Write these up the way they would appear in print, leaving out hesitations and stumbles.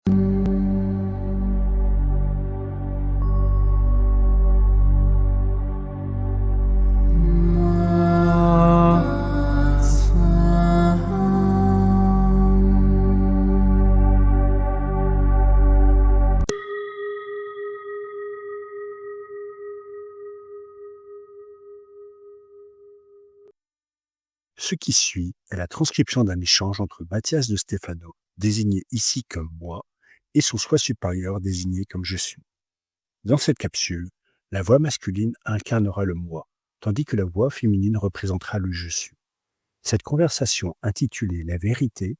Ce qui suit est la transcription d'un échange entre Mathias de Stefano, désigné ici comme moi, et son soi supérieur désigné comme je suis. Dans cette capsule, la voix masculine incarnera le moi, tandis que la voix féminine représentera le je suis. Cette conversation intitulée La vérité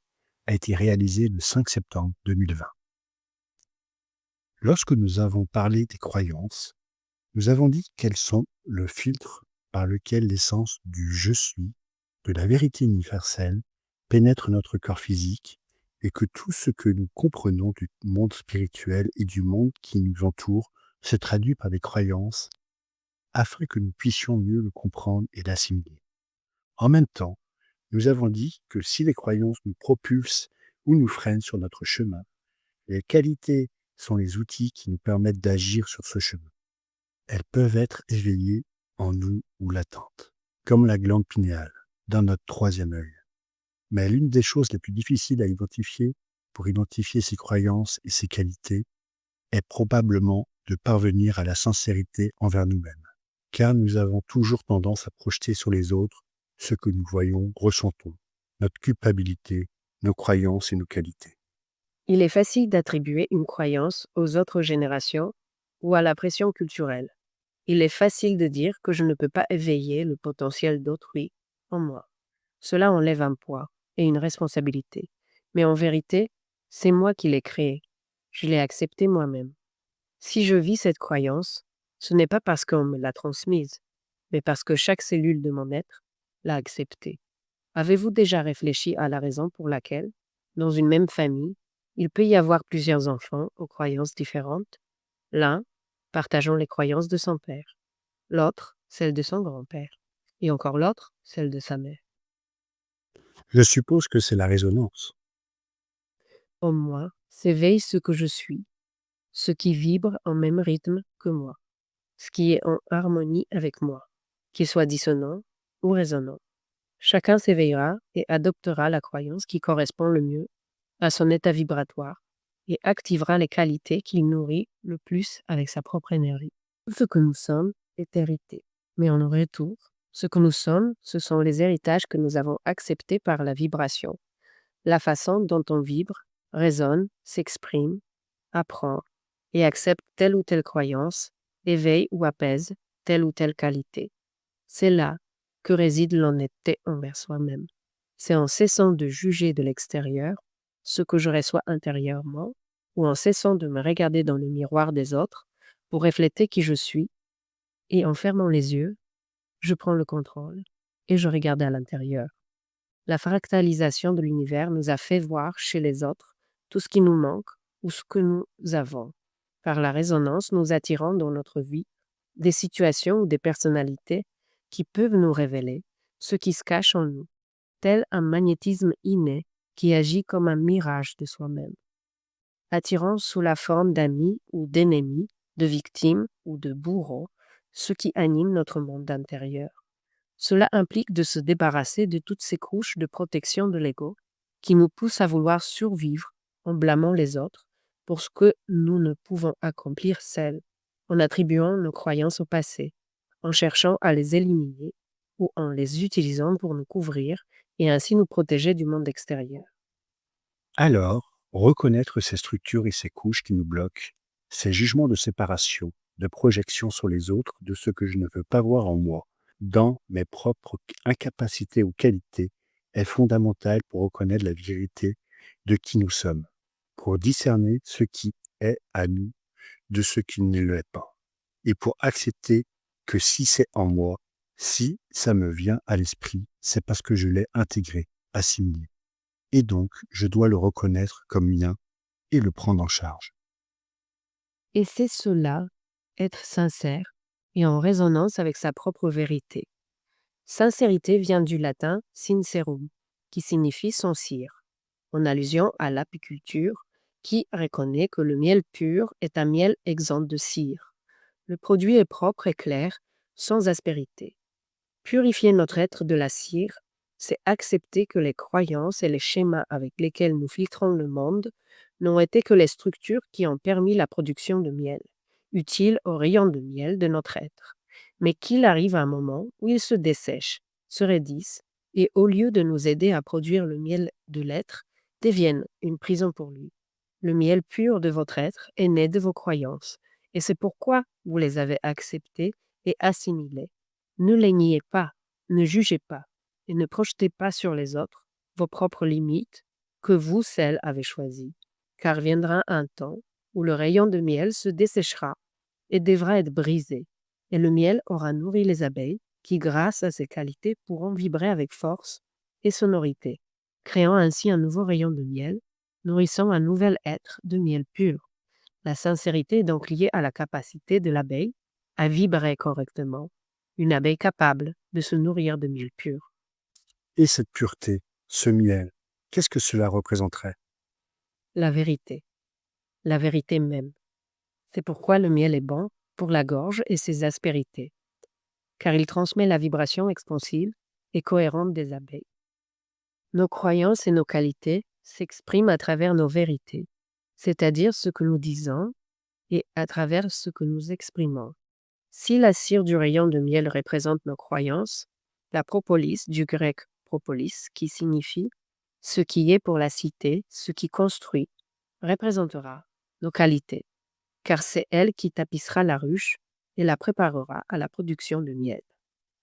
a été réalisée le 5 septembre 2020. Lorsque nous avons parlé des croyances, nous avons dit qu'elles sont le filtre par lequel l'essence du je suis, de la vérité universelle, pénètre notre corps physique et que tout ce que nous comprenons du monde spirituel et du monde qui nous entoure se traduit par des croyances afin que nous puissions mieux le comprendre et l'assimiler. En même temps, nous avons dit que si les croyances nous propulsent ou nous freinent sur notre chemin, les qualités sont les outils qui nous permettent d'agir sur ce chemin. Elles peuvent être éveillées en nous ou latentes, comme la glande pinéale, dans notre troisième œil. Mais l'une des choses les plus difficiles à identifier pour identifier ces croyances et ces qualités est probablement de parvenir à la sincérité envers nous-mêmes, car nous avons toujours tendance à projeter sur les autres ce que nous voyons, ressentons, notre culpabilité, nos croyances et nos qualités. Il est facile d'attribuer une croyance aux autres générations ou à la pression culturelle. Il est facile de dire que je ne peux pas éveiller le potentiel d'autrui en moi. Cela enlève un poids et une responsabilité. Mais en vérité, c'est moi qui l'ai créé. Je l'ai accepté moi-même. Si je vis cette croyance, ce n'est pas parce qu'on me l'a transmise, mais parce que chaque cellule de mon être l'a acceptée. Avez-vous déjà réfléchi à la raison pour laquelle, dans une même famille, il peut y avoir plusieurs enfants aux croyances différentes? L'un partageant les croyances de son père, l'autre celles de son grand-père, et encore l'autre celle de sa mère. Je suppose que c'est la résonance. En moi s'éveille ce que je suis, ce qui vibre en même rythme que moi, ce qui est en harmonie avec moi, qu'il soit dissonant ou résonnant. Chacun s'éveillera et adoptera la croyance qui correspond le mieux à son état vibratoire et activera les qualités qu'il nourrit le plus avec sa propre énergie. Tout ce que nous sommes est hérité, mais en retour, ce que nous sommes, ce sont les héritages que nous avons acceptés par la vibration, la façon dont on vibre, résonne, s'exprime, apprend et accepte telle ou telle croyance, éveille ou apaise telle ou telle qualité. C'est là que réside l'honnêteté envers soi-même. C'est en cessant de juger de l'extérieur ce que je reçois intérieurement ou en cessant de me regarder dans le miroir des autres pour refléter qui je suis et en fermant les yeux, je prends le contrôle et je regarde à l'intérieur. La fractalisation de l'univers nous a fait voir chez les autres tout ce qui nous manque ou ce que nous avons. Par la résonance, nous attirons dans notre vie des situations ou des personnalités qui peuvent nous révéler ce qui se cache en nous, tel un magnétisme inné qui agit comme un mirage de soi-même. Attirant sous la forme d'amis ou d'ennemis, de victimes ou de bourreaux, ce qui anime notre monde intérieur. Cela implique de se débarrasser de toutes ces couches de protection de l'ego qui nous poussent à vouloir survivre en blâmant les autres pour ce que nous ne pouvons accomplir seuls, en attribuant nos croyances au passé, en cherchant à les éliminer ou en les utilisant pour nous couvrir et ainsi nous protéger du monde extérieur. Alors, reconnaître ces structures et ces couches qui nous bloquent, ces jugements de séparation, de projection sur les autres de ce que je ne veux pas voir en moi, dans mes propres incapacités ou qualités, est fondamental pour reconnaître la vérité de qui nous sommes, pour discerner ce qui est à nous de ce qui ne l'est pas, et pour accepter que si c'est en moi, si ça me vient à l'esprit, c'est parce que je l'ai intégré, assimilé. Et donc, je dois le reconnaître comme mien et le prendre en charge. Et c'est cela, être sincère et en résonance avec sa propre vérité. Sincérité vient du latin sincerum, qui signifie sincere, en allusion à l'apiculture qui reconnaît que le miel pur est un miel exempt de cire. Le produit est propre et clair, sans aspérité. Purifier notre être de la cire, c'est accepter que les croyances et les schémas avec lesquels nous filtrons le monde n'ont été que les structures qui ont permis la production de miel, utile au rayon de miel de notre être, mais qu'il arrive un moment où ils se dessèchent, se raidissent, et au lieu de nous aider à produire le miel de l'être, deviennent une prison pour lui. Le miel pur de votre être est né de vos croyances, et c'est pourquoi vous les avez acceptées et assimilées. Ne les niez pas, ne jugez pas, et ne projetez pas sur les autres vos propres limites que vous, celles, avez choisies, car viendra un temps où le rayon de miel se desséchera et devra être brisé, et le miel aura nourri les abeilles qui, grâce à ses qualités, pourront vibrer avec force et sonorité, créant ainsi un nouveau rayon de miel, nourrissant un nouvel être de miel pur. La sincérité est donc liée à la capacité de l'abeille à vibrer correctement, une abeille capable de se nourrir de miel pur. Et cette pureté, ce miel, qu'est-ce que cela représenterait? La vérité même. C'est pourquoi le miel est bon pour la gorge et ses aspérités, car il transmet la vibration expansive et cohérente des abeilles. Nos croyances et nos qualités s'expriment à travers nos vérités, c'est-à-dire ce que nous disons et à travers ce que nous exprimons. Si la cire du rayon de miel représente nos croyances, la propolis du grec propolis, qui signifie ce qui est pour la cité, ce qui construit, représentera nos qualités, car c'est elle qui tapissera la ruche et la préparera à la production de miel.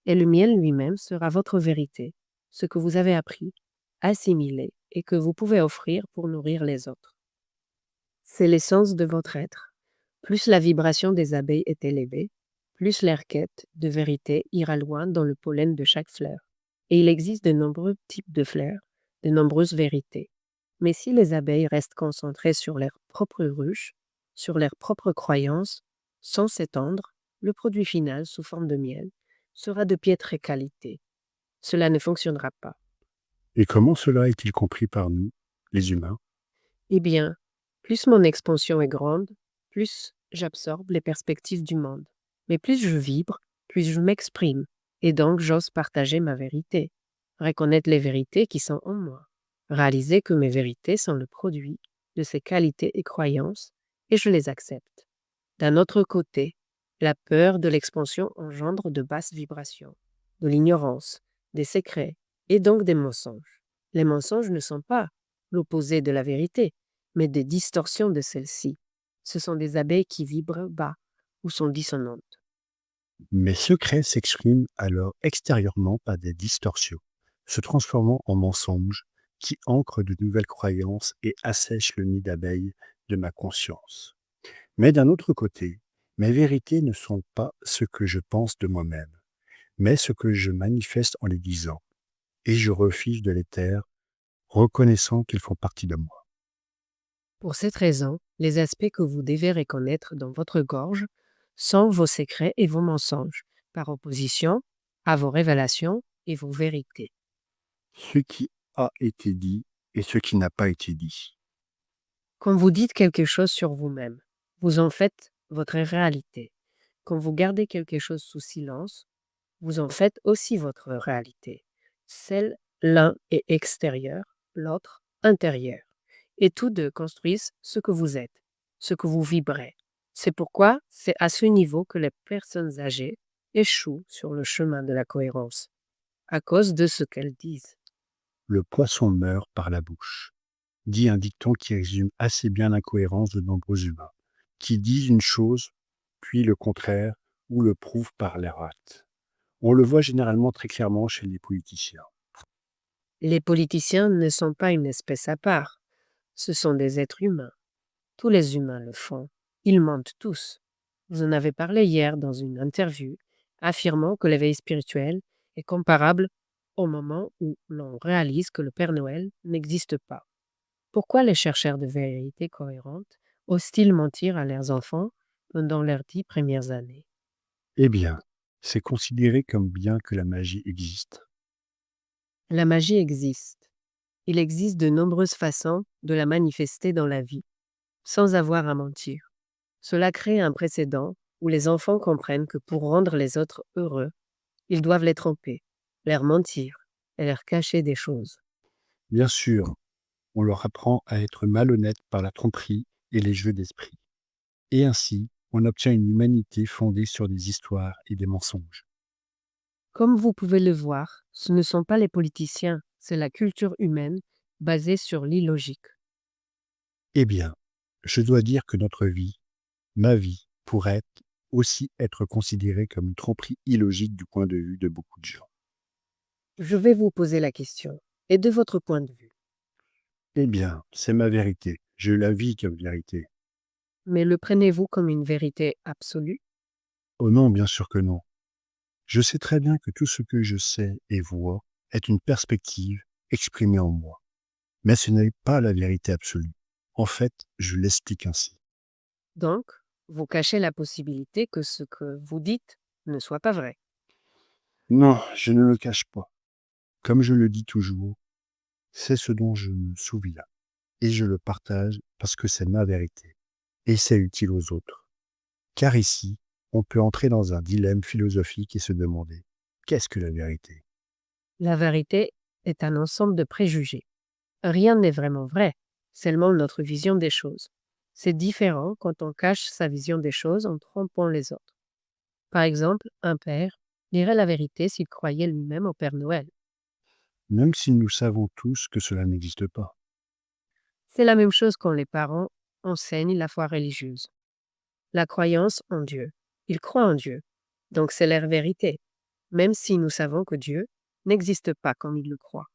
Et le miel lui-même sera votre vérité, ce que vous avez appris, assimilé et que vous pouvez offrir pour nourrir les autres. C'est l'essence de votre être. Plus la vibration des abeilles est élevée, plus leur quête de vérité ira loin dans le pollen de chaque fleur. Et il existe de nombreux types de fleurs, de nombreuses vérités. Mais si les abeilles restent concentrées sur leur propre ruche, sur leurs propres croyances, sans s'étendre, le produit final, sous forme de miel, sera de piètre qualité. Cela ne fonctionnera pas. Et comment cela est-il compris par nous, les humains? Eh bien, plus mon expansion est grande, plus j'absorbe les perspectives du monde. Mais plus je vibre, plus je m'exprime, et donc j'ose partager ma vérité, reconnaître les vérités qui sont en moi, réaliser que mes vérités sont le produit de ces qualités et croyances, et je les accepte. D'un autre côté, la peur de l'expansion engendre de basses vibrations, de l'ignorance, des secrets, et donc des mensonges. Les mensonges ne sont pas l'opposé de la vérité, mais des distorsions de celle-ci. Ce sont des abeilles qui vibrent bas ou sont dissonantes. Mes secrets s'expriment alors extérieurement par des distorsions, se transformant en mensonges qui ancrent de nouvelles croyances et assèchent le nid d'abeilles de ma conscience. Mais d'un autre côté, mes vérités ne sont pas ce que je pense de moi-même, mais ce que je manifeste en les disant, et je refuse de les taire, reconnaissant qu'ils font partie de moi. Pour cette raison, les aspects que vous devez reconnaître dans votre gorge sont vos secrets et vos mensonges, par opposition à vos révélations et vos vérités. Ce qui a été dit et ce qui n'a pas été dit. Quand vous dites quelque chose sur vous-même, vous en faites votre réalité. Quand vous gardez quelque chose sous silence, vous en faites aussi votre réalité. Celle, l'un est extérieur, l'autre intérieur. Et tous deux construisent ce que vous êtes, ce que vous vibrez. C'est pourquoi c'est à ce niveau que les personnes âgées échouent sur le chemin de la cohérence, à cause de ce qu'elles disent. Le poisson meurt par la bouche, dit un dicton qui résume assez bien l'incohérence de nombreux humains, qui disent une chose, puis le contraire, ou le prouvent par leur acte. On le voit généralement très clairement chez les politiciens. Les politiciens ne sont pas une espèce à part, ce sont des êtres humains. Tous les humains le font. Ils mentent tous. Vous en avez parlé hier dans une interview, affirmant que l'éveil spirituel est comparable au moment où l'on réalise que le Père Noël n'existe pas. Pourquoi les chercheurs de vérité cohérente osent-ils mentir à leurs enfants pendant leurs 10 premières années? Eh bien, c'est considéré comme bien que la magie existe. La magie existe. Il existe de nombreuses façons de la manifester dans la vie. sans avoir à mentir. Cela crée un précédent où les enfants comprennent que pour rendre les autres heureux, ils doivent les tromper, leur mentir et leur cacher des choses. Bien sûr, on leur apprend à être malhonnêtes par la tromperie et les jeux d'esprit. Et ainsi, on obtient une humanité fondée sur des histoires et des mensonges. Comme vous pouvez le voir, ce ne sont pas les politiciens, c'est la culture humaine basée sur l'illogique. Eh bien, je dois dire que notre vie, ma vie, pourrait aussi être considérée comme une tromperie illogique du point de vue de beaucoup de gens. Je vais vous poser la question. Et de votre point de vue? Eh bien, c'est ma vérité. Je la vis comme vérité. Mais le prenez-vous comme une vérité absolue? Oh non, bien sûr que non. Je sais très bien que tout ce que je sais et vois est une perspective exprimée en moi. Mais ce n'est pas la vérité absolue. En fait, je l'explique ainsi. Donc, vous cachez la possibilité que ce que vous dites ne soit pas vrai. Non, je ne le cache pas. Comme je le dis toujours, c'est ce dont je me souviens. Et je le partage parce que c'est ma vérité. Et c'est utile aux autres. Car ici, on peut entrer dans un dilemme philosophique et se demander, qu'est-ce que la vérité? La vérité est un ensemble de préjugés. Rien n'est vraiment vrai, seulement notre vision des choses. C'est différent quand on cache sa vision des choses en trompant les autres. Par exemple, un père dirait la vérité s'il croyait lui-même au Père Noël. Même si nous savons tous que cela n'existe pas. C'est la même chose quand les parents enseignent la foi religieuse. La croyance en Dieu. Ils croient en Dieu. Donc c'est leur vérité, même si nous savons que Dieu n'existe pas comme ils le croient.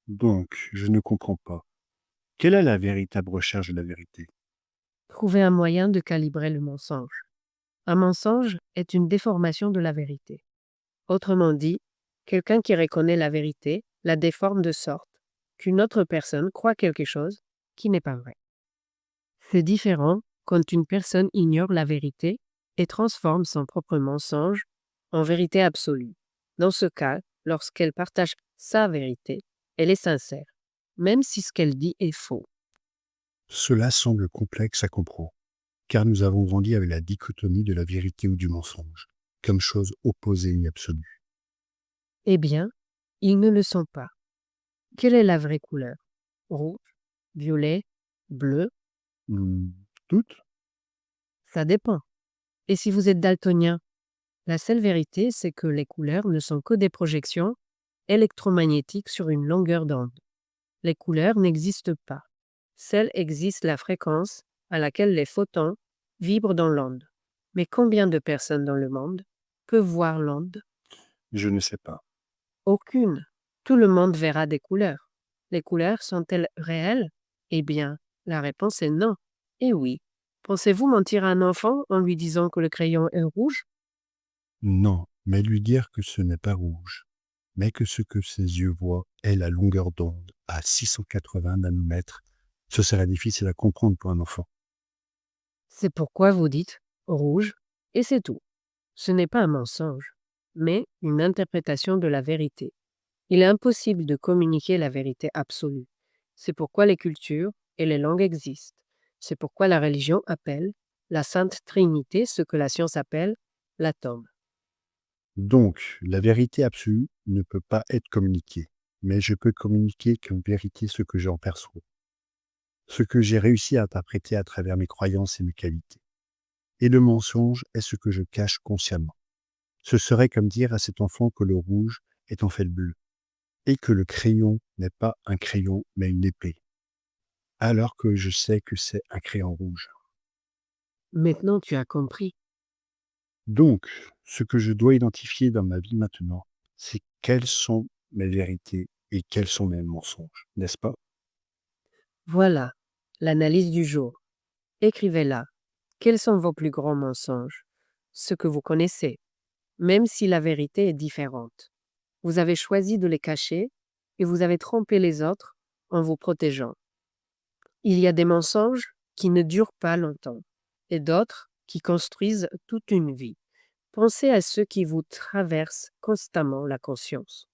Donc, je ne comprends pas. Quelle est la véritable recherche de la vérité? Trouver un moyen de calibrer le mensonge. Un mensonge est une déformation de la vérité. Autrement dit, quelqu'un qui reconnaît la vérité la déforme de sorte qu'une autre personne croit quelque chose qui n'est pas vrai. C'est différent quand une personne ignore la vérité et transforme son propre mensonge en vérité absolue. Dans ce cas, lorsqu'elle partage sa vérité, elle est sincère, même si ce qu'elle dit est faux. Cela semble complexe à comprendre, car nous avons grandi avec la dichotomie de la vérité ou du mensonge, comme chose opposée et absolue. Eh bien, ils ne le sont pas. Quelle est la vraie couleur? Rouge, violet, bleu? Hmm, toutes? Ça dépend. Et si vous êtes daltonien, la seule vérité, c'est que les couleurs ne sont que des projections électromagnétiques sur une longueur d'onde. Les couleurs n'existent pas. Seule existe la fréquence à laquelle les photons vibrent dans l'onde. Mais combien de personnes dans le monde peuvent voir l'onde? Je ne sais pas. Aucune. Tout le monde verra des couleurs. Les couleurs sont-elles réelles? Eh bien, la réponse est non. Et oui. Pensez-vous mentir à un enfant en lui disant que le crayon est rouge? Non, mais lui dire que ce n'est pas rouge, mais que ce que ses yeux voient est la longueur d'onde à 680 nanomètres, ce serait difficile à comprendre pour un enfant. C'est pourquoi vous dites rouge et c'est tout. Ce n'est pas un mensonge, mais une interprétation de la vérité. Il est impossible de communiquer la vérité absolue. C'est pourquoi les cultures et les langues existent. C'est pourquoi la religion appelle la Sainte Trinité ce que la science appelle l'atome. Donc, la vérité absolue ne peut pas être communiquée, mais je peux communiquer comme vérité ce que j'en perçois, ce que j'ai réussi à interpréter à travers mes croyances et mes qualités. Et le mensonge est ce que je cache consciemment. Ce serait comme dire à cet enfant que le rouge est en fait bleu, et que le crayon n'est pas un crayon mais une épée, alors que je sais que c'est un crayon rouge. Maintenant tu as compris. Donc, ce que je dois identifier dans ma vie maintenant, c'est quelles sont mes vérités et quels sont mes mensonges, n'est-ce pas? Voilà l'analyse du jour. Écrivez-la. Quels sont vos plus grands mensonges? Ce que vous connaissez, même si la vérité est différente. Vous avez choisi de les cacher et vous avez trompé les autres en vous protégeant. Il y a des mensonges qui ne durent pas longtemps et d'autres qui construisent toute une vie. Pensez à ceux qui vous traversent constamment la conscience.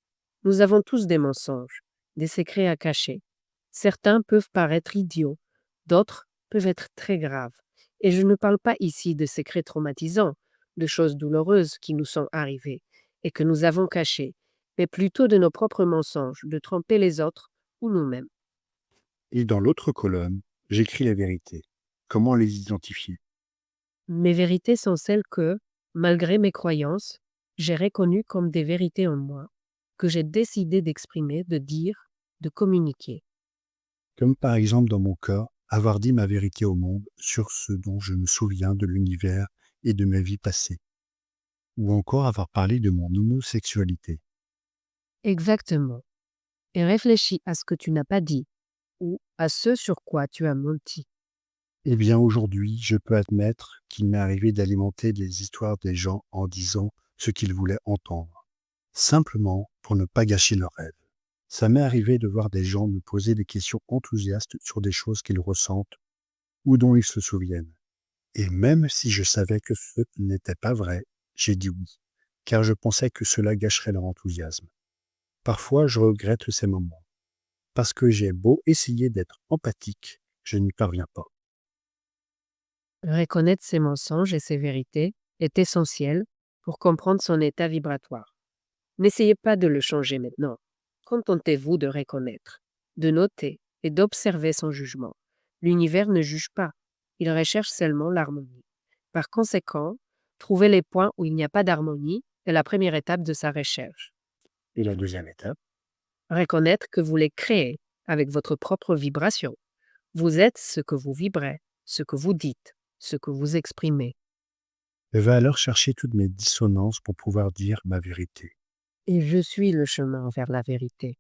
Nous avons tous des mensonges, des secrets à cacher. Certains peuvent paraître idiots, d'autres peuvent être très graves. Et je ne parle pas ici de secrets traumatisants, de choses douloureuses qui nous sont arrivées et que nous avons cachées, mais plutôt de nos propres mensonges, de tromper les autres ou nous-mêmes. Et dans l'autre colonne, j'écris la vérité. Comment les identifier? Mes vérités sont celles que, malgré mes croyances, j'ai reconnues comme des vérités en moi, que j'ai décidé d'exprimer, de dire, de communiquer. Comme par exemple dans mon cas, avoir dit ma vérité au monde sur ce dont je me souviens de l'univers et de ma vie passée. Ou encore avoir parlé de mon homosexualité. Exactement. Et réfléchis à ce que tu n'as pas dit ou à ce sur quoi tu as menti. Eh bien aujourd'hui, je peux admettre qu'il m'est arrivé d'alimenter les histoires des gens en disant ce qu'ils voulaient entendre, simplement pour ne pas gâcher leurs rêves. Ça m'est arrivé de voir des gens me poser des questions enthousiastes sur des choses qu'ils ressentent ou dont ils se souviennent. Et même si je savais que ce n'était pas vrai, j'ai dit oui, car je pensais que cela gâcherait leur enthousiasme. Parfois, je regrette ces moments, parce que j'ai beau essayer d'être empathique, je n'y parviens pas. Reconnaître ses mensonges et ses vérités est essentiel pour comprendre son état vibratoire. N'essayez pas de le changer maintenant. Contentez-vous de reconnaître, de noter et d'observer son jugement. L'univers ne juge pas, il recherche seulement l'harmonie. Par conséquent, trouver les points où il n'y a pas d'harmonie est la première étape de sa recherche. Et la deuxième étape? Reconnaître que vous les créez avec votre propre vibration. Vous êtes ce que vous vibrez, ce que vous dites, ce que vous exprimez. Je vais alors chercher toutes mes dissonances pour pouvoir dire ma vérité. Et je suis le chemin vers la vérité.